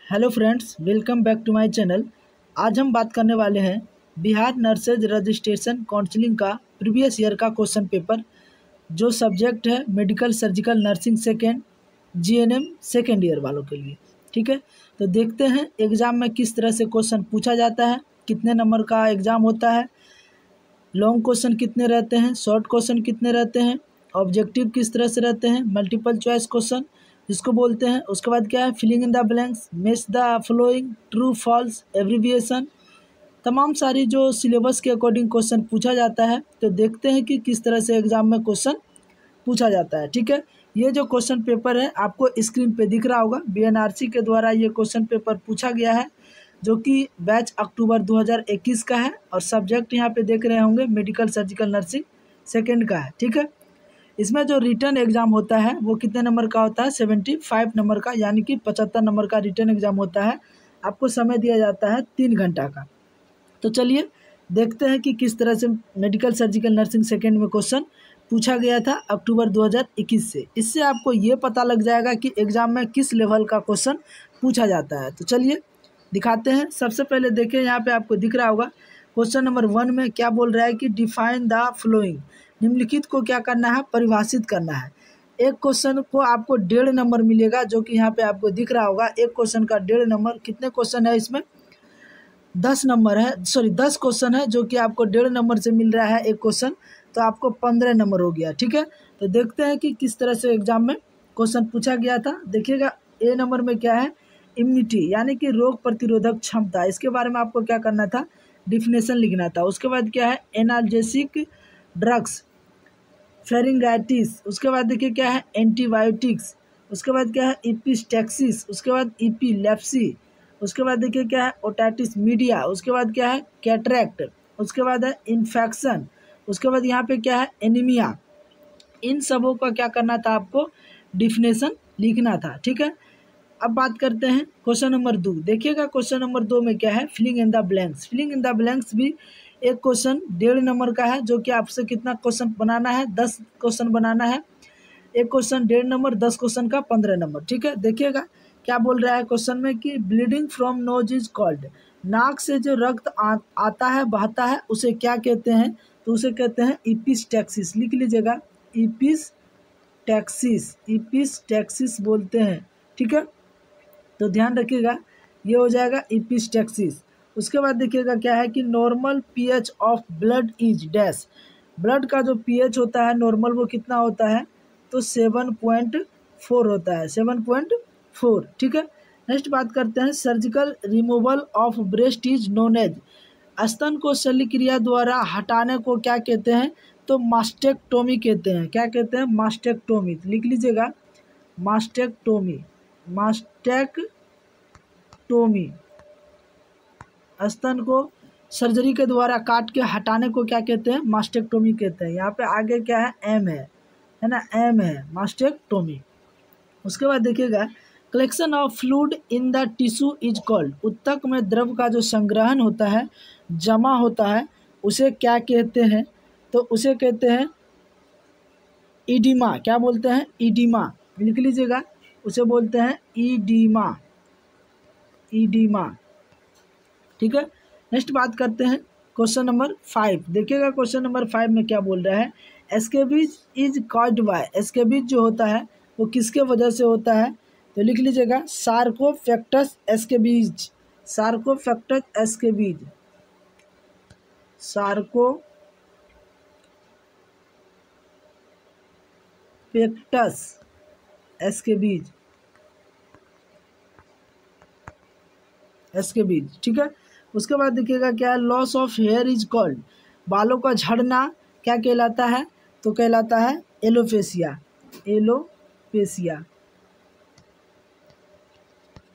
Hello friends, welcome back to my channel. आज हम बात करने वाले हैं बिहार नर्सेज रजिस्ट्रेशन काउंसलिंग का प्रीवियस ईयर का क्वेश्चन पेपर, जो सब्जेक्ट है medical surgical nursing second GNM second year वालों के लिए। ठीक है, तो देखते हैं एग्ज़ाम में किस तरह से क्वेश्चन पूछा जाता है, कितने नंबर का एग्ज़ाम होता है, लॉन्ग क्वेश्चन कितने रहते हैं, शॉर्ट क्वेश्चन कितने रहते हैं, ऑब्जेक्टिव किस तरह से रहते हैं, मल्टीपल चॉइस क्वेश्चन जिसको बोलते हैं। उसके बाद क्या है, filling in the blanks, match the following, true false, abbreviation, तमाम सारी जो सिलेबस के अकॉर्डिंग क्वेश्चन पूछा जाता है। तो देखते हैं कि किस तरह से एग्जाम में क्वेश्चन पूछा जाता है। ठीक है, ये जो क्वेश्चन पेपर है आपको स्क्रीन पे दिख रहा होगा, बीएनआरसी के द्वारा ये क्वेश्चन पेपर पूछा गया है, जो कि बैच अक्टूबर 2021 का है और सब्जेक्ट यहाँ पे देख रहे होंगे मेडिकल सर्जिकल नर्सिंग सेकेंड का है। ठीक है, इसमें जो रिटर्न एग्ज़ाम होता है वो कितने नंबर का होता है, 75 नंबर का, यानी कि 75 नंबर का रिटर्न एग्ज़ाम होता है। आपको समय दिया जाता है 3 घंटा का। तो चलिए देखते हैं कि किस तरह से मेडिकल सर्जिकल नर्सिंग सेकेंड में क्वेश्चन पूछा गया था अक्टूबर 2021 से। इससे आपको ये पता लग जाएगा कि एग्ज़ाम में किस लेवल का क्वेश्चन पूछा जाता है। तो चलिए दिखाते हैं। सबसे पहले देखिए, यहाँ पे आपको दिख रहा होगा क्वेश्चन नंबर 1 में क्या बोल रहा है कि डिफाइन द फ्लोइंग, निम्नलिखित को क्या करना है, परिभाषित करना है। एक क्वेश्चन को आपको 1.5 नंबर मिलेगा, जो कि यहाँ पे आपको दिख रहा होगा। एक क्वेश्चन का 1.5 नंबर, कितने क्वेश्चन है इसमें, 10 नंबर है, 10 क्वेश्चन है, जो कि आपको 1.5 नंबर से मिल रहा है एक क्वेश्चन, तो आपको 15 नंबर हो गया। ठीक है, तो देखते हैं कि किस तरह से एग्जाम में क्वेश्चन पूछा गया था। देखिएगा, ए नंबर में क्या है, इम्यूनिटी यानी कि रोग प्रतिरोधक क्षमता, इसके बारे में आपको क्या करना था, डिफिनेशन लिखना था। उसके बाद क्या है, एनाल्जेसिक ड्रग्स, फेरिंगाइटिस, उसके बाद देखिए क्या है, एंटीबायोटिक्स, उसके बाद क्या है, इपिस्टैक्सिस, उसके बाद इपिलेप्सी, उसके बाद देखिए क्या है, ओटाइटिस मीडिया, उसके बाद क्या है, कैटरैक्ट, उसके बाद है इन्फेक्शन, उसके बाद यहाँ पे क्या है, एनीमिया। इन सबों का क्या करना था, आपको डिफिनेशन लिखना था। ठीक है, अब बात करते हैं क्वेश्चन नंबर 2। देखिएगा क्वेश्चन नंबर 2 में क्या है, filling in the blanks. Filling in the blanks भी एक क्वेश्चन 1.5 नंबर का है, जो कि आपसे कितना क्वेश्चन बनाना है, 10 क्वेश्चन बनाना है। एक क्वेश्चन 1.5 नंबर, 10 क्वेश्चन का 15 नंबर। ठीक है, देखिएगा क्या बोल रहा है क्वेश्चन में कि bleeding from knows is called, नाक से जो रक्त आता है, बहता है, उसे क्या कहते हैं, तो उसे कहते हैं इपिस्टैक्सिस। लिख लीजिएगा, इपिस्टैक्सिस, इपिस्टैक्सिस बोलते हैं। ठीक है, तो ध्यान रखिएगा, ये हो जाएगा इपिस्टैक्सिस। उसके बाद देखिएगा क्या है कि normal pH of blood is dash, blood का जो पीएच होता है नॉर्मल, वो कितना होता है, तो 7.4 होता है, 7.4। ठीक है, नेक्स्ट बात करते हैं, surgical removal of breast is known as, स्तन को शल्यक्रिया द्वारा हटाने को क्या कहते हैं, तो मास्टेक्टोमी कहते हैं। क्या कहते हैं, मास्टेक्टोमी। लिख लीजिएगा, मास्टेक्टोमी, मास्टेक्टोमी। स्तन को सर्जरी के द्वारा काट के हटाने को क्या कहते हैं, मास्टेक्टोमी कहते हैं। यहाँ पे आगे क्या है, एम है ना, एम है मास्टेक्टोमी। उसके बाद देखिएगा, collection of fluid in the tissue is called, उत्तक में द्रव का जो संग्रहण होता है, जमा होता है, उसे क्या कहते हैं, तो उसे कहते हैं ईडिमा। क्या बोलते हैं, ईडिमा। लिख लीजिएगा, उसे बोलते हैं ईडिमा, ईडिमा। ठीक है, नेक्स्ट बात करते हैं क्वेश्चन नंबर 5। देखिएगा क्वेश्चन नंबर 5 में क्या बोल रहा है, एस्केबीज इज कॉज्ड बाय, एस्केबीज जो होता है वो किसके वजह से होता है, तो लिख लीजिएगा, सार्कोफैक्टस एस्केबीज, सार्कोफैक्टस एस्केबीज, सार्कोफैक्टस एस्केबीज, एस्केबीज। ठीक है, उसके बाद देखिएगा क्या है, loss of here is called, बालों का झड़ना क्या कहलाता है, तो कहलाता है एलोपेशिया, एलोपेशिया,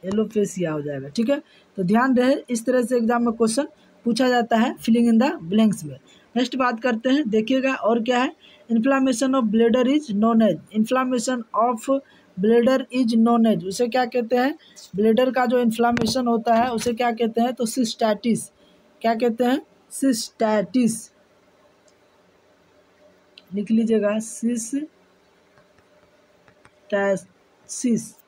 एलोपेशिया हो जाएगा। ठीक है, तो ध्यान रहे, इस तरह से एग्जाम में क्वेश्चन पूछा जाता है फिलिंग इन द ब्लैंक्स में। नेक्स्ट बात करते हैं, देखिएगा और क्या है, inflammation of bladder is known as, inflammation of bladder is known as, उसे क्या कहते हैं, ब्लेडर का जो इन्फ्लामेशन होता है उसे क्या कहते हैं, तो सिस्टैटिस। क्या कहते हैं, सिस्टैटिस। लिख लीजिएगा, सिस्टैटिस,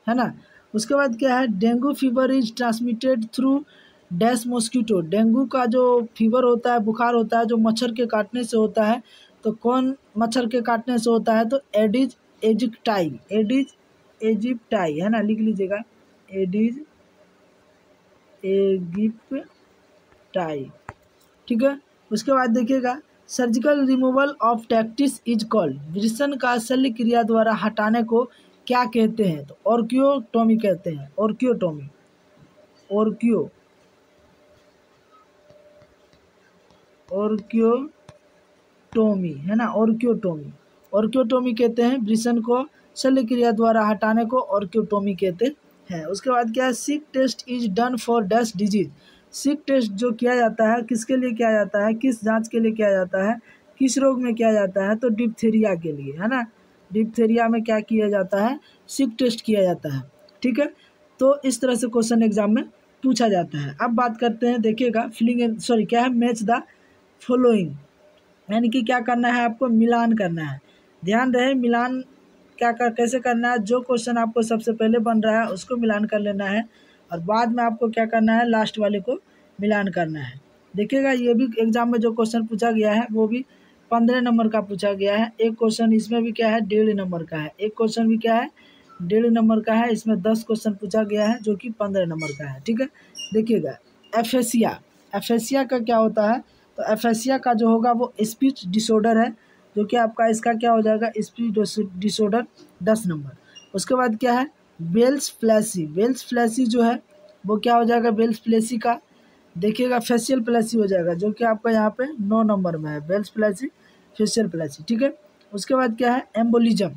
है ना। उसके बाद क्या है, dengue fever is transmitted through dash mosquito. Dengue का जो फीवर होता है, बुखार होता है, जो मच्छर के काटने से होता है, तो कौन मच्छर के काटने से होता है, तो एडिज एजिप्टाई, एडिज एजिप्टाई है ना, लिख लीजिएगा, एडिज एजिप्टाई, ठीक है। उसके बाद देखिएगा, surgical removal of tactics is called. वृषण का शल्य क्रिया द्वारा हटाने को क्या कहते हैं, तो ऑर्कियोटोमी कहते हैं, ऑर्कियोटोमी, ऑर्कियोटोमी है ना, ऑर्कियोटोमी, ऑर्कियोटोमी कहते हैं। वृषण को शल्य क्रिया द्वारा हटाने को ऑर्कियोटोमी कहते हैं। उसके बाद क्या है, Schick test is done for dash disease. Schick test जो किया जाता है, किसके लिए किया जाता है, किस जांच के लिए किया जाता है, किस रोग में किया जाता है, तो डिप्थीरिया के लिए है ना। डिप्थीरिया में क्या किया जाता है, सिक टेस्ट किया जाता है, ठीक है। तो इस तरह से क्वेश्चन एग्जाम में पूछा जाता है। अब बात करते हैं, देखिएगा, क्या है, मैच द फॉलोइंग, यानी कि क्या करना है आपको, मिलान करना है। ध्यान रहे, मिलान कैसे करना है, जो क्वेश्चन आपको सबसे पहले बन रहा है उसको मिलान कर लेना है, और बाद में आपको क्या करना है, लास्ट वाले को मिलान करना है। देखिएगा, ये भी एग्जाम में जो क्वेश्चन पूछा गया है वो भी 15 नंबर का पूछा गया है। एक क्वेश्चन इसमें भी क्या है, 1.5 नंबर का है। एक क्वेश्चन भी क्या है, 1.5 नंबर का है। इसमें 10 क्वेश्चन पूछा गया है जो कि 15 नंबर का है, ठीक है। देखिएगा, एफेसिया, एफेसिया का क्या होता है, तो एफेसिया का जो होगा वो स्पीच डिसऑर्डर है, जो कि आपका इसका क्या हो जाएगा, स्पीच डिसऑर्डर 10 नंबर। उसके बाद क्या है, बेल्स प्लेसी, बेल्स प्लेसी जो है वो क्या हो जाएगा, बेल्स प्लेसी का देखिएगा फेशियल प्लेसी हो जाएगा, जो कि आपका यहाँ पे 9 नंबर में है, बेल्स प्लेसी, फेशियल प्लेसी, ठीक है। उसके बाद क्या है, एम्बोलिज्म,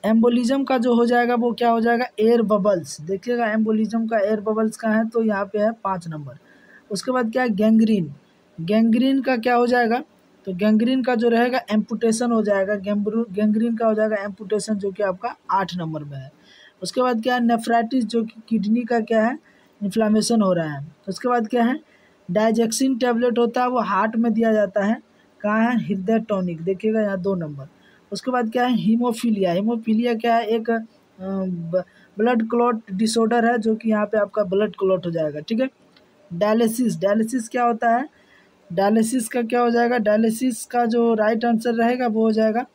एम्बोलिज्म का जो हो जाएगा वो क्या हो जाएगा, एयर बबल्स। देखिएगा, एम्बोलिज्म का एयर बबल्स का है, तो यहाँ पे है 5 नंबर। उसके बाद क्या है, गैंग्रीन, गैंग्रीन का क्या हो जाएगा, तो गैंग्रीन का जो रहेगा एम्पुटेशन हो जाएगा, गैंग्रीन का हो जाएगा एम्पुटेशन, जो कि आपका 8 नंबर में है। उसके बाद क्या है, नेफ्राइटिस, जो कि किडनी का क्या है, इन्फ्लामेशन हो रहा है। उसके बाद क्या है, डाइजेक्सिन टैबलेट होता है, वो हार्ट में दिया जाता है, कहाँ है, हृदय टॉनिक, देखिएगा यहाँ 2 नंबर। उसके बाद क्या है, हीमोफीलिया, हीमोफीलिया क्या है, एक ब्लड क्लॉट डिसऑर्डर है, जो कि यहाँ पे आपका ब्लड क्लॉट हो जाएगा, ठीक है। डायलिसिस, डायलिसिस क्या होता है, डायलिसिस का क्या हो जाएगा, डायलिसिस का जो राइट आंसर रहेगा वो हो जाएगा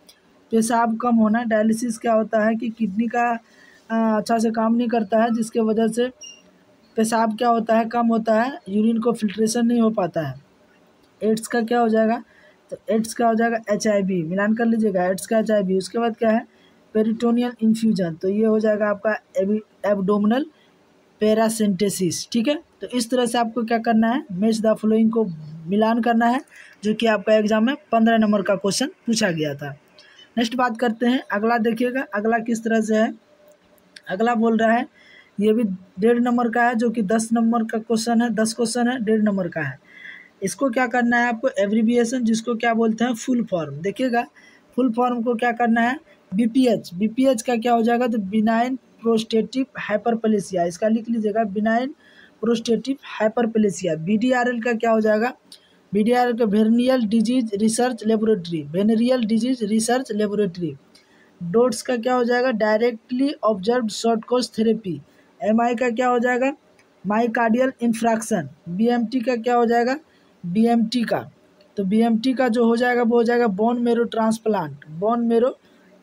पेशाब कम होना। डायलिसिस क्या होता है कि किडनी का अच्छा से काम नहीं करता है, जिसके वजह से पेशाब क्या होता है, कम होता है, यूरिन को फिल्ट्रेशन नहीं हो पाता है। एड्स का क्या हो जाएगा, तो एड्स का हो जाएगा HIV, मिलान कर लीजिएगा, एड्स का HIV। उसके बाद क्या है, पेरिटोनियल इन्फ्यूजन, तो ये हो जाएगा आपका एब्डोमिनल पैरासिंथेसिस, ठीक है। तो इस तरह से आपको क्या करना है, मैच द फॉलोइंग को मिलान करना है, जो कि आपका एग्जाम में 15 नंबर का क्वेश्चन पूछा गया था। नेक्स्ट बात करते हैं, अगला देखिएगा, अगला किस तरह से है। अगला बोल रहा है, ये भी 1.5 नंबर का है, जो कि 10 नंबर का क्वेश्चन है, 10 क्वेश्चन है, 1.5 नंबर का है। इसको क्या करना है आपको, एब्रीविएशन, जिसको क्या बोलते हैं, फुल फॉर्म। देखिएगा, फुल फॉर्म को क्या करना है, BPH, BPH का क्या हो जाएगा, तो बिनाइन प्रोस्टेटिव हाइपरप्लेसिया, इसका लिख लीजिएगा, बिनाइन प्रोस्टेटिव हाइपरप्लेसिया। BDRL का क्या हो जाएगा, BDRL का venereal disease research laboratory, venereal disease research laboratory. Dots का क्या हो जाएगा, directly observed short course therapy. MI का क्या हो जाएगा, माइकार्डियल इंफ्रैक्शन। BMT का क्या हो जाएगा, BMT का, तो BMT का जो हो जाएगा वो हो जाएगा bone marrow transplant, bone marrow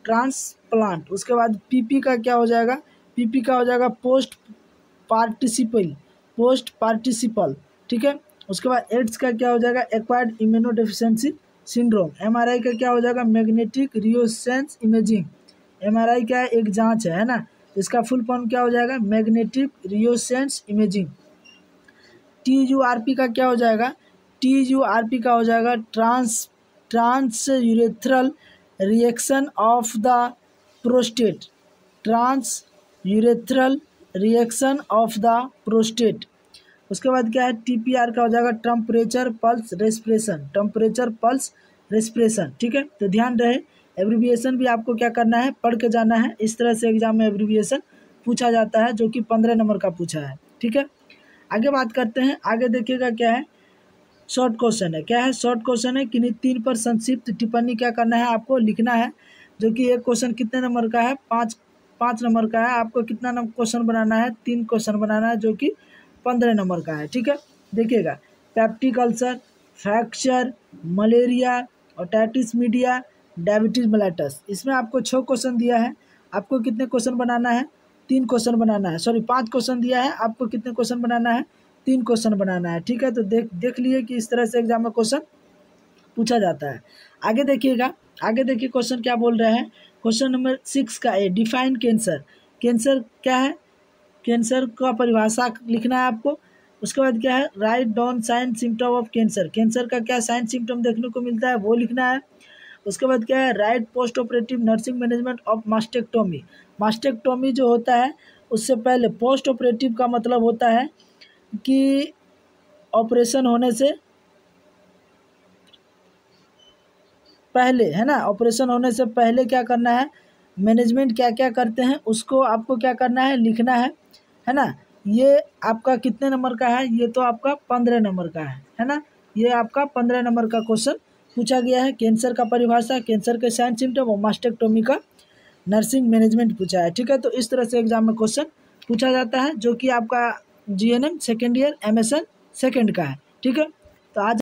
transplant. उसके बाद PP का क्या हो जाएगा, PP का हो जाएगा पोस्ट पार्टिसिपल, ठीक है। उसके बाद एड्स का क्या हो जाएगा, एक्वायर्ड इम्यूनोडेफिशिएंसी सिंड्रोम। MRI का क्या हो जाएगा, मैग्नेटिक रियोसेंस इमेजिंग। MRI क्या है, एक जांच है ना, इसका फुल फॉर्म क्या हो जाएगा, मैग्नेटिक रियोसेंस इमेजिंग। TURP का क्या हो जाएगा, TURP का हो जाएगा trans urethral reaction of the prostate, trans urethral reaction of the prostate. उसके बाद क्या है, TPR का हो जाएगा temperature pulse respiration, temperature pulse respiration, ठीक है। तो ध्यान रहे, एब्रीविएशन भी आपको क्या करना है, पढ़ के जाना है। इस तरह से एग्जाम में एब्रीविएशन पूछा जाता है, जो कि 15 नंबर का पूछा है, ठीक है। आगे बात करते हैं, आगे देखिएगा क्या है, शॉर्ट क्वेश्चन है, क्या है, शॉर्ट क्वेश्चन है, किन्हीं 3 पर संक्षिप्त टिप्पणी क्या करना है, आपको लिखना है, जो कि एक क्वेश्चन कितने नंबर का है, 5 नंबर का है। आपको कितना नंबर क्वेश्चन बनाना है? 3 क्वेश्चन बनाना है, जो कि 15 नंबर का है। ठीक है, देखिएगा, peptic ulcer, fracture, malaria, otitis media, diabetes mellitus, इसमें आपको 6 क्वेश्चन दिया है। आपको कितने क्वेश्चन बनाना है? 3 क्वेश्चन बनाना है। सॉरी, 5 क्वेश्चन दिया है, आपको कितने क्वेश्चन बनाना है? 3 क्वेश्चन बनाना है। ठीक है, तो देख लिए कि इस तरह से एग्जाम में क्वेश्चन पूछा जाता है। आगे देखिएगा, आगे देखिए क्वेश्चन क्या बोल रहे हैं। क्वेश्चन नंबर 6 का ए, डिफाइन कैंसर। कैंसर क्या है? कैंसर का परिभाषा लिखना है आपको। उसके बाद क्या है? Right down sign symptom of cancer. Cancer का क्या साइन सिम्टम देखने को मिलता है, वो लिखना है। उसके बाद क्या है? Right post operative nursing management of mastectomy. Mastectomy जो होता है, उससे पहले पोस्ट ऑपरेटिव का मतलब होता है कि ऑपरेशन होने से पहले, है ना, ऑपरेशन होने से पहले क्या करना है, मैनेजमेंट क्या क्या करते हैं, उसको आपको क्या करना है, लिखना है ना। ये आपका कितने नंबर का है? ये तो आपका 15 नंबर का है ना। ये आपका 15 नंबर का क्वेश्चन पूछा गया है। कैंसर का परिभाषा, कैंसर के साइन सिम्टम और मास्टेक्टोमी का नर्सिंग मैनेजमेंट पूछा है। ठीक है, तो इस तरह से एग्जाम में क्वेश्चन पूछा जाता है, जो कि आपका GNM second year MSN second का है। ठीक है, तो आज